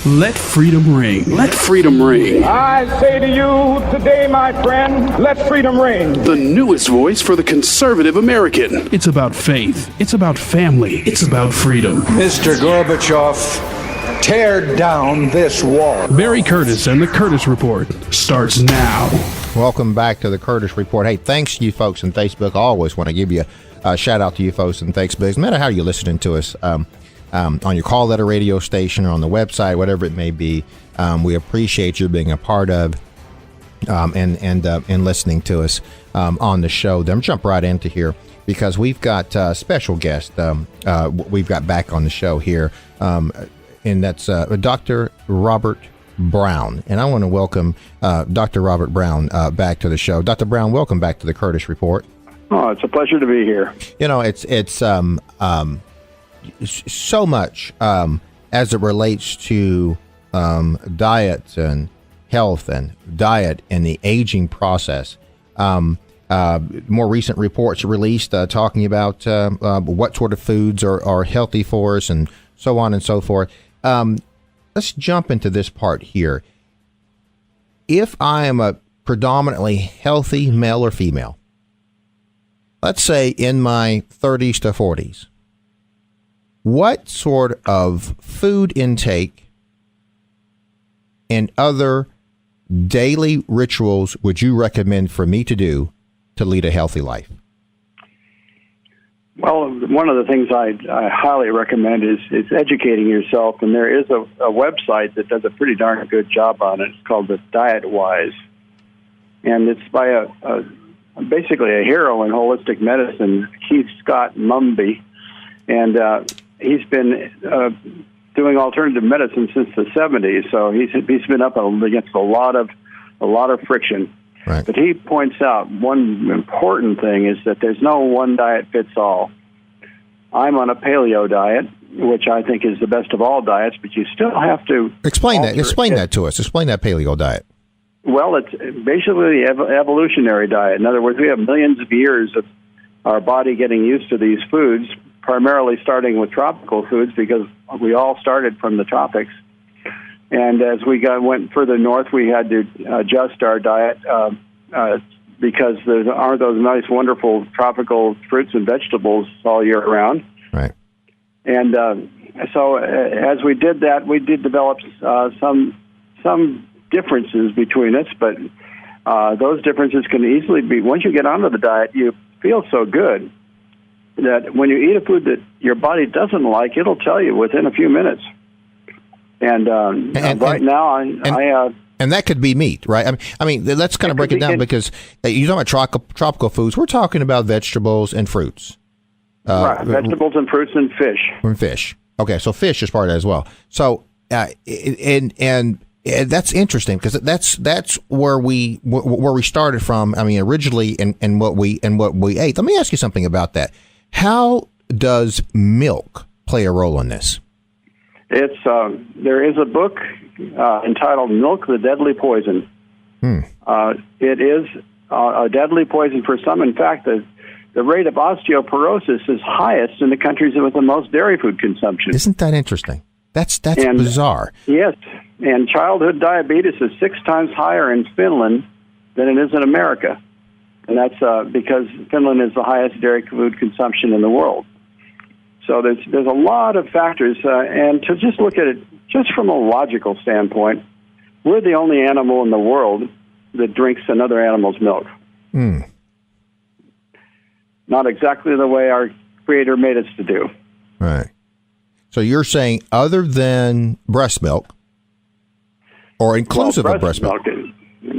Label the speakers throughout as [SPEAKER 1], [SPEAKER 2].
[SPEAKER 1] Let freedom ring. Let freedom ring.
[SPEAKER 2] I say to you today, my friend, let freedom ring.
[SPEAKER 1] The newest voice for the conservative American. It's about faith. It's about family. It's about freedom.
[SPEAKER 3] Mr. Gorbachev, tear down this wall.
[SPEAKER 1] Barry Curtis and the Curtis Report starts now.
[SPEAKER 4] Welcome back to the Curtis Report. Hey, thanks to you folks on Facebook. I always want to give you a shout out to you folks on Facebook. No matter how you're listening to us, on your call letter radio station or on the website, whatever it may be, we appreciate you being a part of and listening to us on the show. Then jump right into here because we've got a special guest we've got back on the show here, and that's Dr. Robert Brown. And I want to welcome Dr. Robert Brown back to the show. Dr. Brown, welcome back to the Curtis Report.
[SPEAKER 5] Oh, it's a pleasure to be here.
[SPEAKER 4] You know, it's so much as it relates to diet and health and diet and the aging process. More recent reports released talking about what sort of foods are healthy for us and so on and so forth. Let's jump into this part here. If I am a predominantly healthy male or female, let's say in my 30s to 40s, what sort of food intake and other daily rituals would you recommend for me to do to lead a healthy life?
[SPEAKER 5] Well, one of the things I highly recommend is educating yourself, and there is a website that does a pretty darn good job on it. It's called the DietWise, and it's by basically a hero in holistic medicine, Keith Scott Mumby, and he's been doing alternative medicine since the 70s, so he's been up against a lot of friction.
[SPEAKER 4] Right.
[SPEAKER 5] But he points out one important thing is that there's no one diet fits all. I'm on a paleo diet, which I think is the best of all diets, but you still have to
[SPEAKER 4] explain that to us. Explain that paleo diet.
[SPEAKER 5] Well, it's basically the evolutionary diet. In other words, we have millions of years of our body getting used to these foods, primarily starting with tropical foods because we all started from the tropics. And as we went further north, we had to adjust our diet because there aren't those nice, wonderful tropical fruits and vegetables all year round.
[SPEAKER 4] Right.
[SPEAKER 5] And so as we did that, we did develop some differences between us, but those differences can easily be, once you get onto the diet, you feel so good that when you eat a food that your body doesn't like, it'll tell you within a few minutes. And now
[SPEAKER 4] and that could be meat, right? I mean, let's kind of break it down because you're talking about tropical foods. We're talking about vegetables and fruits.
[SPEAKER 5] Right, vegetables and fruits and fish.
[SPEAKER 4] And fish. Okay, so fish is part of that as well. So, and that's interesting because that's where we started from. I mean, originally, and what we ate. Let me ask you something about that. How does milk play a role in this?
[SPEAKER 5] It's there is a book entitled "Milk: The Deadly Poison." It is a deadly poison for some. In fact, the rate of osteoporosis is highest in the countries with the most dairy food consumption.
[SPEAKER 4] Isn't that interesting? That's bizarre.
[SPEAKER 5] Yes, and childhood diabetes is 6 times higher in Finland than it is in America, and that's because Finland is the highest dairy food consumption in the world. So there's a lot of factors, and to just look at it just from a logical standpoint, we're the only animal in the world that drinks another animal's milk. Not exactly the way our Creator made us to do.
[SPEAKER 4] Right. So you're saying other than breast milk, or inclusive of breast milk?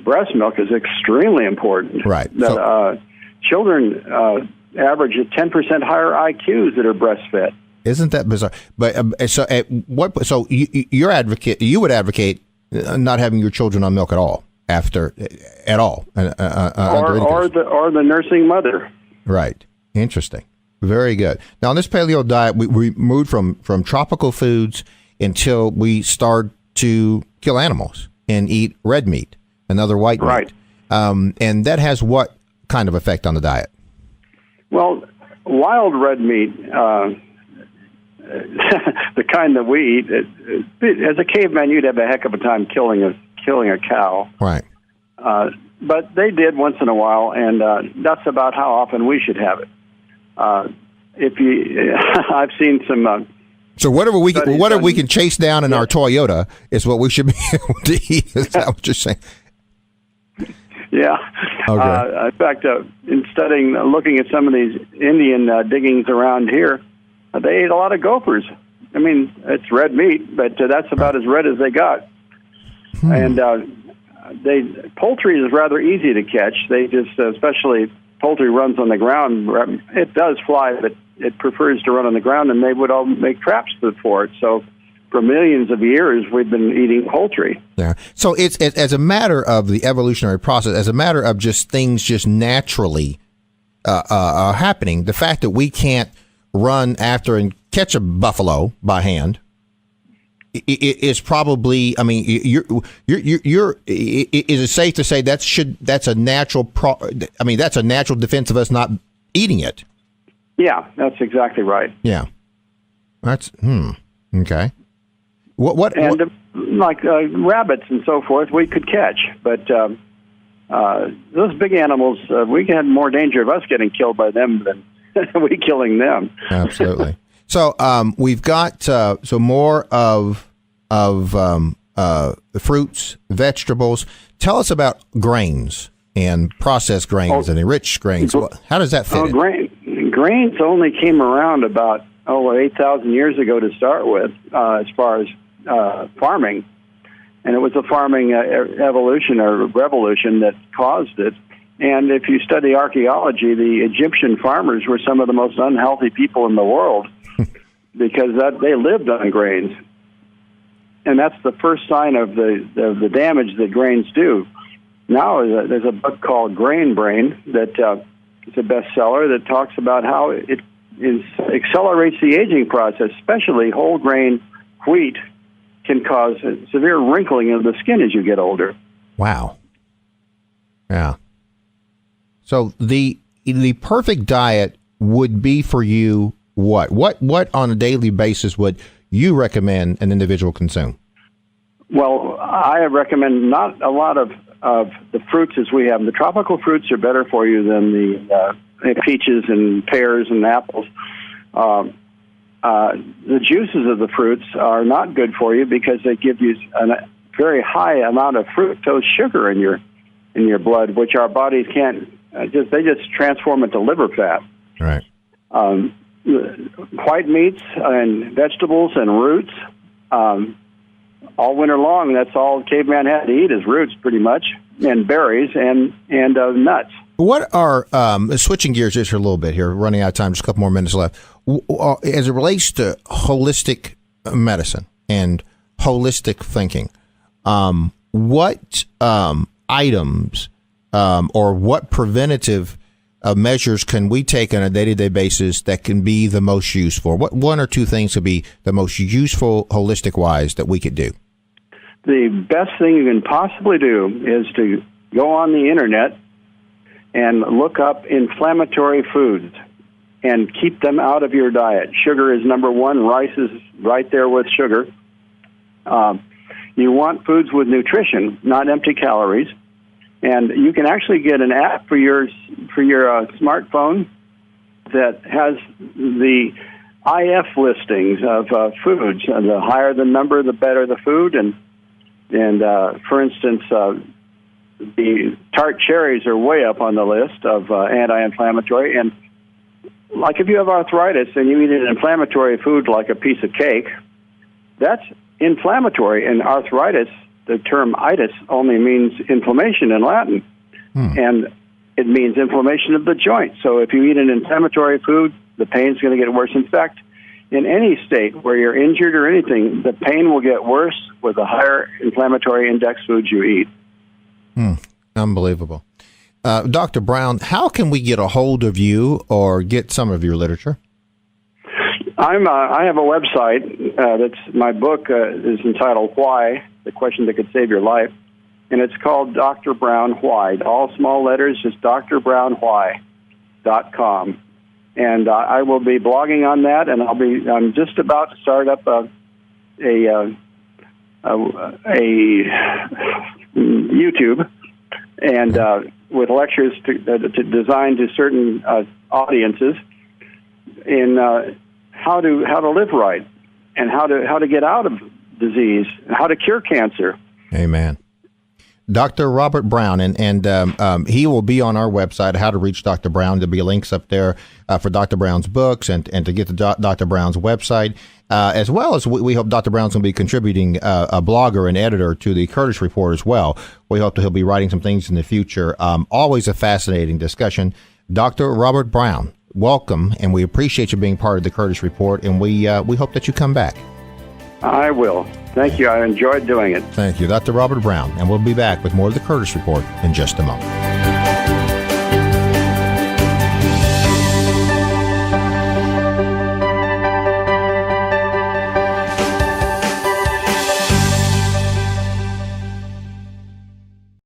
[SPEAKER 5] Breast milk is extremely important.
[SPEAKER 4] Right.
[SPEAKER 5] Children average at 10% higher IQs that are breastfed.
[SPEAKER 4] Isn't that bizarre? But so you would advocate not having your children on milk at all or
[SPEAKER 5] the nursing mother.
[SPEAKER 4] Right. Interesting. Very good. Now, on this paleo diet, we moved from tropical foods until we start to kill animals and eat red meat and other white meat. And that has what kind of effect on the diet?
[SPEAKER 5] Well, wild red meat the kind that we eat. As a caveman, you'd have a heck of a time killing a cow.
[SPEAKER 4] Right.
[SPEAKER 5] But they did once in a while, and that's about how often we should have it. I've seen some.
[SPEAKER 4] So whatever we can chase down in our Toyota is what we should be able to eat. Is that what you're saying?
[SPEAKER 5] Yeah.
[SPEAKER 4] Okay.
[SPEAKER 5] In fact, in looking at some of these Indian diggings around here, they ate a lot of gophers. I mean, it's red meat, but that's about as red as they got. And poultry is rather easy to catch. They just, especially poultry runs on the ground. It does fly, but it prefers to run on the ground, and they would all make traps for it. So for millions of years, we've been eating poultry.
[SPEAKER 4] Yeah. So it's as a matter of the evolutionary process, as a matter of just things just naturally happening. The fact that we can't run after and catch a buffalo by hand is probably. I mean, you're. Is it safe to say that's a natural? That's a natural defense of us not eating it.
[SPEAKER 5] Yeah, that's exactly right.
[SPEAKER 4] Yeah. That's okay. What
[SPEAKER 5] like rabbits and so forth, we could catch, but those big animals, we had more danger of us getting killed by them than we killing them.
[SPEAKER 4] Absolutely. So we've got more of fruits, vegetables. Tell us about grains and processed grains and enriched grains. How does that fit?
[SPEAKER 5] Grains only came around about 8,000 years ago to start with, as far as farming, and it was a farming evolution or revolution that caused it. And if you study archaeology, the Egyptian farmers were some of the most unhealthy people in the world because they lived on grains, and that's the first sign of the damage that grains do. Now there's a book called Grain Brain that is a bestseller that talks about how it accelerates the aging process, especially whole grain wheat can cause severe wrinkling of the skin as you get older.
[SPEAKER 4] Wow. Yeah. So the perfect diet would be for you what? What on a daily basis would you recommend an individual consume?
[SPEAKER 5] Well, I recommend not a lot of the fruits as we have. The tropical fruits are better for you than the peaches and pears and apples. The juices of the fruits are not good for you because they give you a very high amount of fructose sugar in your blood, which our bodies can't. They just transform into liver fat.
[SPEAKER 4] Right.
[SPEAKER 5] White meats and vegetables and roots. All winter long, that's all caveman had to eat is roots, pretty much, and berries and nuts.
[SPEAKER 4] What are switching gears just for a little bit here? Running out of time, just a couple more minutes left. As it relates to holistic medicine and holistic thinking, what items or what preventative measures can we take on a day-to-day basis that can be the most useful? What one or two things could be the most useful holistic-wise that we could do?
[SPEAKER 5] The best thing you can possibly do is to go on the internet and look up inflammatory foods and keep them out of your diet. Sugar is number one. Rice is right there with sugar. You want foods with nutrition, not empty calories. And you can actually get an app for your smartphone that has the IF listings of foods. And the higher the number, the better the food. And for instance, the tart cherries are way up on the list of anti-inflammatory. And like if you have arthritis and you eat an inflammatory food like a piece of cake, that's inflammatory. And arthritis, the term itis only means inflammation in Latin. And it means inflammation of the joint. So if you eat an inflammatory food, the pain's going to get worse. In fact, in any state where you're injured or anything, the pain will get worse with the higher inflammatory index foods you eat.
[SPEAKER 4] Unbelievable. Dr. Brown, how can we get a hold of you or get some of your literature?
[SPEAKER 5] I have a website that's my book is entitled Why, the Question That Could Save Your Life, and it's called Dr. Brown Why. All small letters, just drbrownwhy.com. and I will be blogging on that. And I'm just about to start up a YouTube, and with lectures to designed to certain audiences in how to live right and how to get out of disease, and how to cure cancer.
[SPEAKER 4] Amen. Dr. Robert Brown, and he will be on our website, How to Reach Dr. Brown. There'll be links up there for Dr. Brown's books and to get to Dr. Brown's website, as well as we hope Dr. Brown's going to be contributing a blogger and editor to the Curtis Report as well. We hope that he'll be writing some things in the future. Always a fascinating discussion. Dr. Robert Brown, welcome, and we appreciate you being part of the Curtis Report, and we hope that you come back.
[SPEAKER 5] I will. Thank you. I enjoyed doing it.
[SPEAKER 4] Thank you, Dr. Robert Brown, and we'll be back with more of the Curtis Report in just a moment.